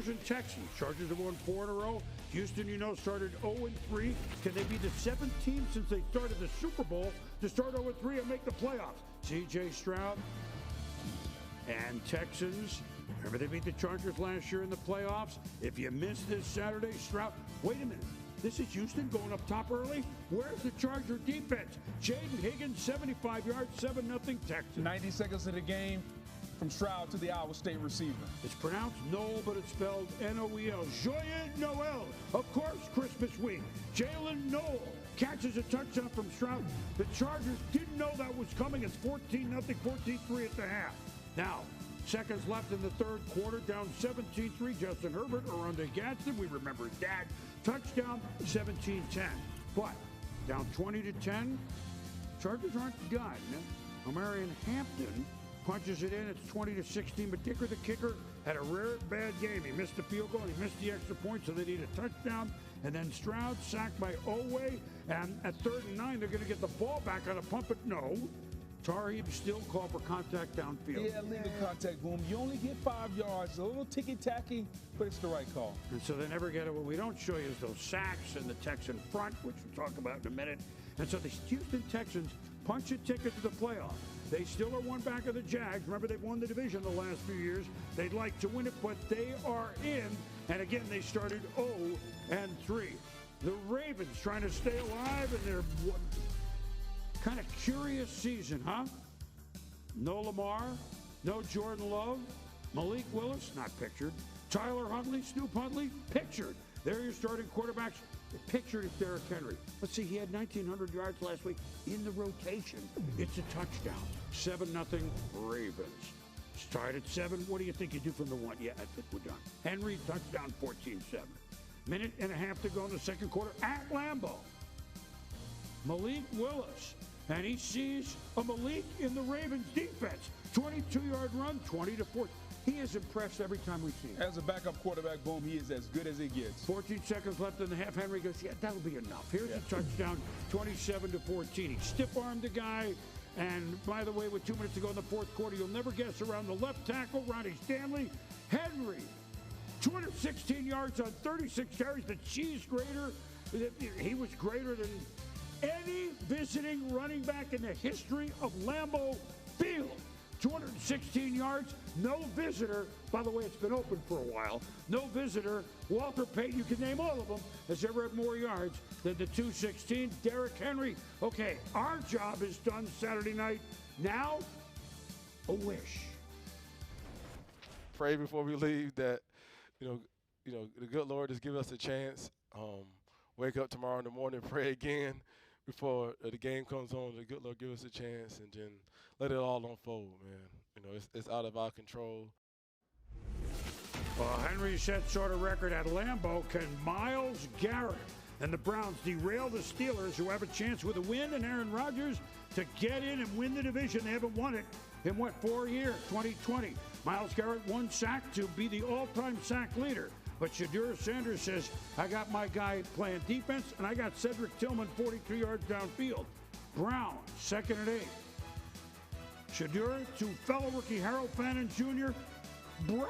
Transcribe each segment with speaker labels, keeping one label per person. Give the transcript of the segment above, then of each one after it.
Speaker 1: Chargers and Texans. Chargers have won 4 in a row. Houston, started 0-3. Can they be the 7th team since they started the Super Bowl to start 0-3 and make the playoffs? CJ Stroud and Texans. Remember they beat the Chargers last year in the playoffs? If you missed this Saturday, Stroud, wait a minute. This is Houston going up top early? Where's the Charger defense? Jaden Higgins, 75 yards, 7-0 Texans.
Speaker 2: 90 seconds of the game from Stroud to the Iowa State receiver.
Speaker 1: It's pronounced Noel, but it's spelled N-O-E-L. Joyeux Noel. Of course, Christmas week. Jalen Noel catches a touchdown from Stroud. The Chargers didn't know that was coming. It's 14-0, 14-3 at the half. Now, seconds left in the third quarter, down 17-3. Justin Herbert around to Gadsden. We remember that. Touchdown, 17-10. But down 20-10, Chargers aren't done. Omarion Hampton punches it in. It's 20-16. But Dicker, the kicker, had a rare bad game. He missed the field goal and he missed the extra point, so they need a touchdown. And then Stroud sacked by Oweh. And at 3rd and 9, they're going to get the ball back on a pump it. No. Tarheeb still called for contact downfield.
Speaker 2: Yeah, legal contact, boom. You only get 5 yards. A little ticky-tacky, but it's the right call.
Speaker 1: And so they never get it. What we don't show you is those sacks in the Texan front, which we'll talk about in a minute. And so the Houston Texans punch a ticket to the playoff. They still are one back of the Jags. Remember, they've won the division the last few years. They'd like to win it, but they are in. And again, they started 0-3. The Ravens trying to stay alive, and they're kind of curious season, huh? No Lamar, no Jordan Love, Malik Willis, not pictured. Tyler Huntley, Snoop Huntley, pictured. They're your starting quarterbacks. Pictured is Derrick Henry. Let's see, he had 1,900 yards last week in the rotation. It's a touchdown. 7-0 Ravens. It's tied at 7. What do you think you do from the 1? Yeah, I think we're done. Henry, touchdown, 14-7. Minute and a half to go in the second quarter at Lambeau. Malik Willis. And he sees a Malik in the Ravens defense. 22-yard run, 20-4. He is impressed every time we see him.
Speaker 2: As a backup quarterback, boom, he is as good as it gets.
Speaker 1: 14 seconds left in the half. Henry goes, yeah, that'll be enough. Here's a touchdown, 27-14. He stiff-armed the guy. And by the way, with 2 minutes to go in the fourth quarter, you'll never guess, around the left tackle, Ronnie Stanley. Henry, 216 yards on 36 carries. The cheese grater, he was greater than any visiting running back in the history of Lambeau Field. 216 yards, no visitor. By the way, it's been open for a while. No visitor. Walter Payton, you can name all of them, has ever had more yards than the 216. Derrick Henry. Okay, our job is done Saturday night. Now, a wish.
Speaker 3: Pray before we leave that, the good Lord just give us a chance. Wake up tomorrow in the morning, pray again. Before the game comes on, the good Lord give us a chance and then let it all unfold, man. It's out of our control.
Speaker 1: Well, Henry set sort of record at Lambeau. Can Myles Garrett and the Browns derail the Steelers, who have a chance with a win, and Aaron Rodgers to get in and win the division? They haven't won it in, 4 years, 2020. Myles Garrett 1 sack to be the all-time sack leader. But Shadur Sanders says, I got my guy playing defense, and I got Cedric Tillman 43 yards downfield. Brown, 2nd and 8. Shadur to fellow rookie Harold Fannin Jr. Browns!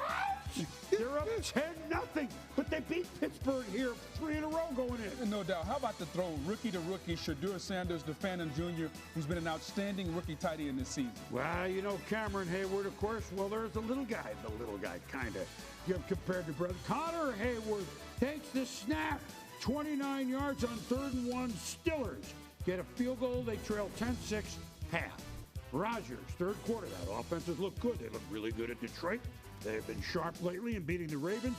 Speaker 1: They're up 10-0, but they beat Pittsburgh here 3 in a row going in.
Speaker 2: No doubt. How about the throw, rookie to rookie, Shadur Sanders to Fannin Jr., who's been an outstanding rookie tight end this season?
Speaker 1: Well, Cameron Hayward, of course. Well, there's the little guy, kind of. Compared to brother Connor Hayward takes the snap, 29 yards on 3rd and 1. Steelers get a field goal. They trail 10-6 half. Rodgers, third quarter. That offense has looked good. They look really good at Detroit. They have been sharp lately in beating the Ravens.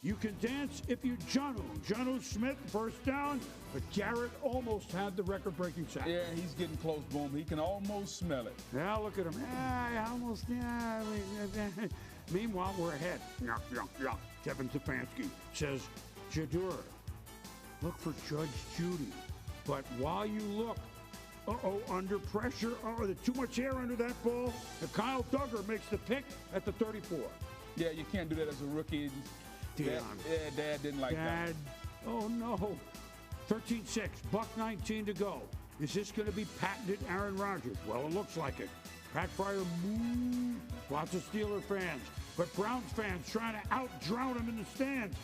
Speaker 1: You can dance if you Jonnu Smith, first down, but Garrett almost had the record-breaking sack.
Speaker 2: Yeah, he's getting close, boom. He can almost smell it.
Speaker 1: Now look at him. Meanwhile, we're ahead. Kevin Stefanski says, Shadur, look for Judge Judy. But while you look, under pressure, there's too much air under that ball. And Kyle Duggar makes the pick at the 34.
Speaker 2: Yeah, you can't do that as a rookie. Dad didn't like that.
Speaker 1: Oh, no. 13-6, $1.19 to go. Is this going to be patented Aaron Rodgers? Well, it looks like it. Pat Fryer moved. Lots of Steeler fans. But Browns fans trying to out-drown him in the stands.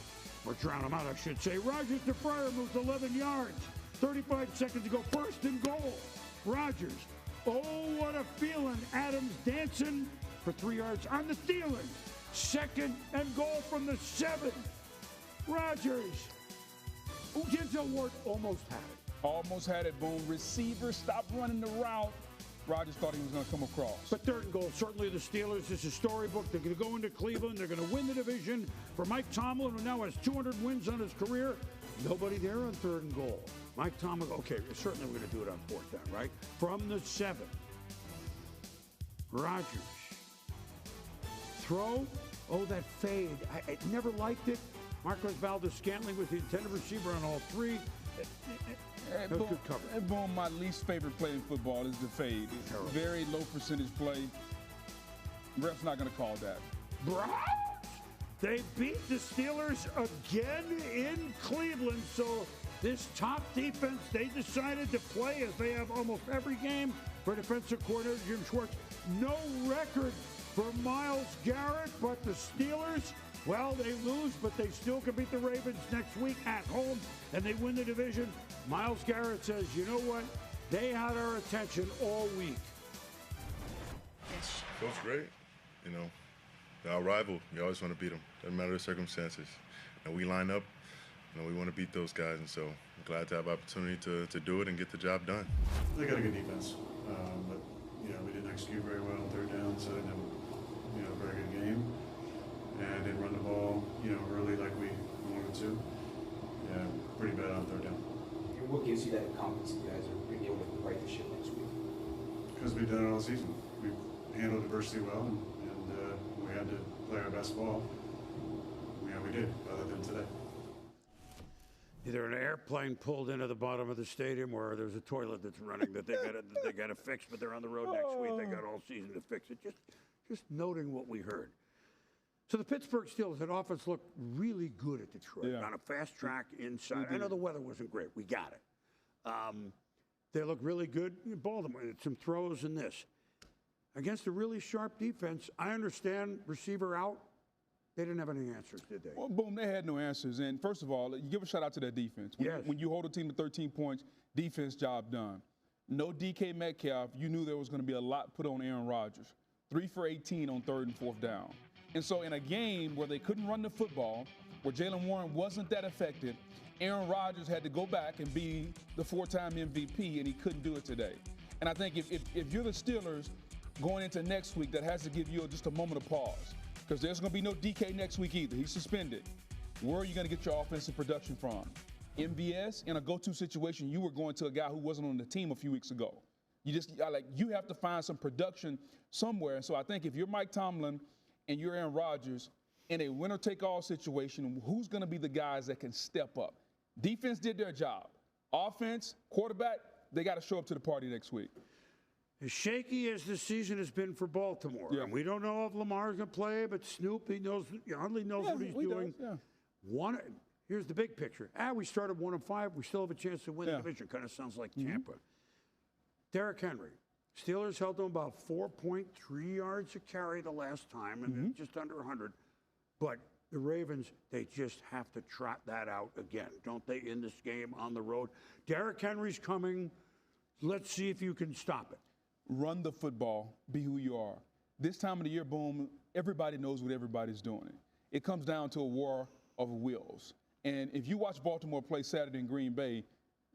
Speaker 1: Or drown him out, I should say. Rodgers to Fryer moves 11 yards. 35 seconds to go. First and goal. Rodgers. Oh, what a feeling. Adams dancing for 3 yards on the Thielen. Second and goal from the 7. Rodgers. Denzel Ward almost had it.
Speaker 2: Almost had it, boom. Receiver stopped running the route. Rodgers thought he was going to come across.
Speaker 1: But third and goal, certainly the Steelers. This is storybook. They're going to go into Cleveland. They're going to win the division. For Mike Tomlin, who now has 200 wins on his career, nobody there on third and goal. Mike Tomlin, okay, certainly we're going to do it on fourth down, right? From the 7. Rodgers. Throw. Oh, that fade. I never liked it. Marcos Valdes-Scantling was the intended receiver on all 3. That was good cover.
Speaker 2: And boom, my least favorite play in football is the fade. It's very low percentage play. Ref's not going to call that.
Speaker 1: Browns! They beat the Steelers again in Cleveland. So this top defense, they decided to play as they have almost every game for defensive coordinator Jim Schwartz. No record for Myles Garrett, but the Steelers, well, they lose, but they still can beat the Ravens next week at home, and they win the division. Myles Garrett says, you know what? They had our attention all week.
Speaker 4: Feels great. You know, our rival, you always want to beat them. Doesn't matter the circumstances. And we line up, you know, we want to beat those guys, and so I'm glad to have opportunity to do it and get the job done.
Speaker 5: They got a good defense, but, you know, we didn't execute very well on third down, so they didn't have, you know, a very good game. And didn't run the ball, you know, early like we wanted to. Yeah, pretty bad on third down.
Speaker 6: And what gives you that confidence you guys are being able to right the ship next week?
Speaker 5: Because we've done it all season. We've handled adversity well, and we had to play our best ball. Yeah, we did, other than today.
Speaker 1: Either an airplane pulled into the bottom of the stadium, or there's a toilet that's running that they got to fix, but they're on the road next week. They got all season to fix it. Just noting what we heard. So the Pittsburgh Steelers, that offense looked really good at Detroit on a fast track inside. I know the weather wasn't great. We got it. They look really good. Baltimore, some throws in this. Against a really sharp defense, I understand receiver out. They didn't have any answers, did they?
Speaker 2: Well, boom, they had no answers. And first of all, you give a shout out to their defense. When you hold a team to 13 points, defense job done. No DK Metcalf, you knew there was going to be a lot put on Aaron Rodgers. 3 for 18 on third and fourth down. And so in a game where they couldn't run the football, where Jaylen Warren wasn't that effective, Aaron Rodgers had to go back and be the 4-time MVP, and he couldn't do it today. And I think if you're the Steelers going into next week, that has to give you just a moment of pause, because there's going to be no DK next week either. He's suspended. Where are you going to get your offensive production from? MVS, in a go-to situation, you were going to a guy who wasn't on the team a few weeks ago. You have to find some production somewhere. And so I think if you're Mike Tomlin and you're Aaron Rodgers in a winner-take-all situation, who's going to be the guys that can step up? Defense did their job. Offense, quarterback, they got to show up to the party next week.
Speaker 1: As shaky as the season has been for Baltimore, and we don't know if Lamar's going to play, but Snoop, Hundley knows what he's doing. Here's the big picture. We started 1-5. We still have a chance to win the division. Kind of sounds like Tampa. Derrick Henry. Steelers held them about 4.3 yards a carry the last time, and just under 100. But the Ravens, they just have to trot that out again, don't they, in this game on the road? Derrick Henry's coming. Let's see if you can stop it.
Speaker 2: Run the football. Be who you are. This time of the year, boom, everybody knows what everybody's doing. It comes down to a war of wills. And if you watch Baltimore play Saturday in Green Bay,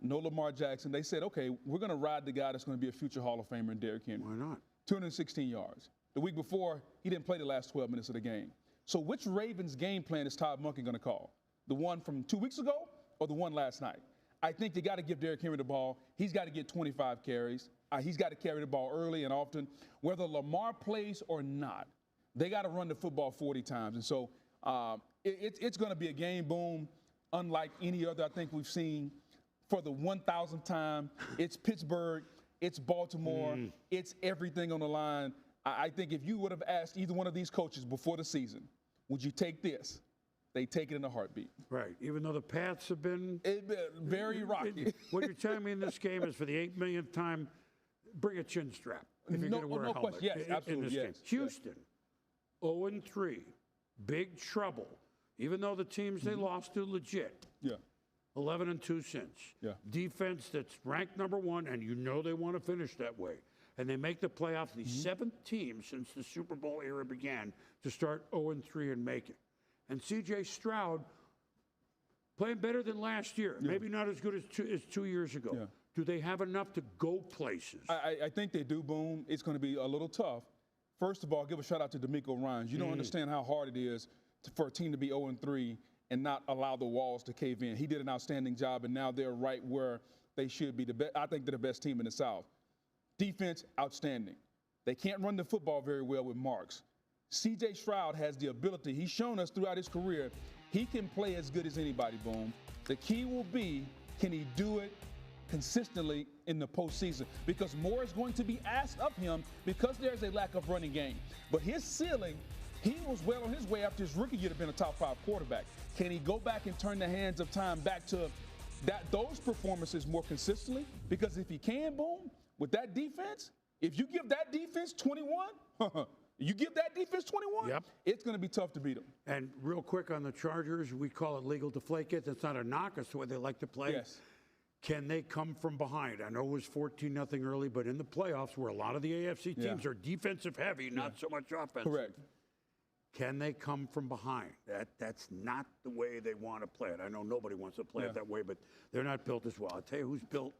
Speaker 2: no Lamar Jackson, they said, okay, we're going to ride the guy that's going to be a future Hall of Famer in Derrick Henry.
Speaker 1: Why not?
Speaker 2: 216 yards. The week before, he didn't play the last 12 minutes of the game. So which Ravens game plan is Todd Monken going to call? The one from 2 weeks ago or the one last night? I think they got to give Derrick Henry the ball. He's got to get 25 carries. He's got to carry the ball early and often. Whether Lamar plays or not, they got to run the football 40 times. And so it's going to be a game, boom, unlike any other I think we've seen for the 1,000th time. It's Pittsburgh. It's Baltimore. It's everything on the line. I think if you would have asked either one of these coaches before the season, would you take this? They take it in a heartbeat.
Speaker 1: Right, even though the paths have been
Speaker 2: very rocky.
Speaker 1: What you're telling me in this game is for the 8 millionth time, bring a chin strap. if you're going to wear a helmet.
Speaker 2: Question. Yes, absolutely. Yes.
Speaker 1: Houston, 0-3, big trouble. Even though the teams they lost to legit.
Speaker 2: Yeah.
Speaker 1: 11-2 since.
Speaker 2: Yeah.
Speaker 1: Defense that's ranked #1, and you know they want to finish that way. And they make the playoffs, the seventh team since the Super Bowl era began to start 0-3 and make it. And CJ Stroud playing better than last year. Yeah. Maybe not as good as 2 years ago. Yeah. Do they have enough to go places?
Speaker 2: I think they do, Boom. It's going to be a little tough. First of all, give a shout out to D'Amico Ryans. You don't understand how hard it is for a team to be 0-3 and not allow the walls to cave in. He did an outstanding job, and now they're right where they should be. I think they're the best team in the South. Defense, outstanding. They can't run the football very well with Marks. CJ Stroud has the ability. He's shown us throughout his career he can play as good as anybody, Boom. The key will be, can he do it consistently in the postseason? Because more is going to be asked of him because there's a lack of running game. But his ceiling, he was well on his way after his rookie year to being a top 5 quarterback. Can he go back and turn the hands of time back to those performances more consistently? Because if he can, Boom, with that defense, if you give that defense 21, you give that defense 21, it's going to be tough to beat them.
Speaker 1: And real quick on the Chargers, we call it legal deflategate. That's not a knock. That's the way they like to play.
Speaker 2: Yes.
Speaker 1: Can they come from behind? I know it was 14-0 early, but in the playoffs, where a lot of the AFC teams are defensive heavy, not so much offensive.
Speaker 2: Correct.
Speaker 1: Can they come from behind? That's not the way they want to play it. I know nobody wants to play it that way, but they're not built as well. I'll tell you who's built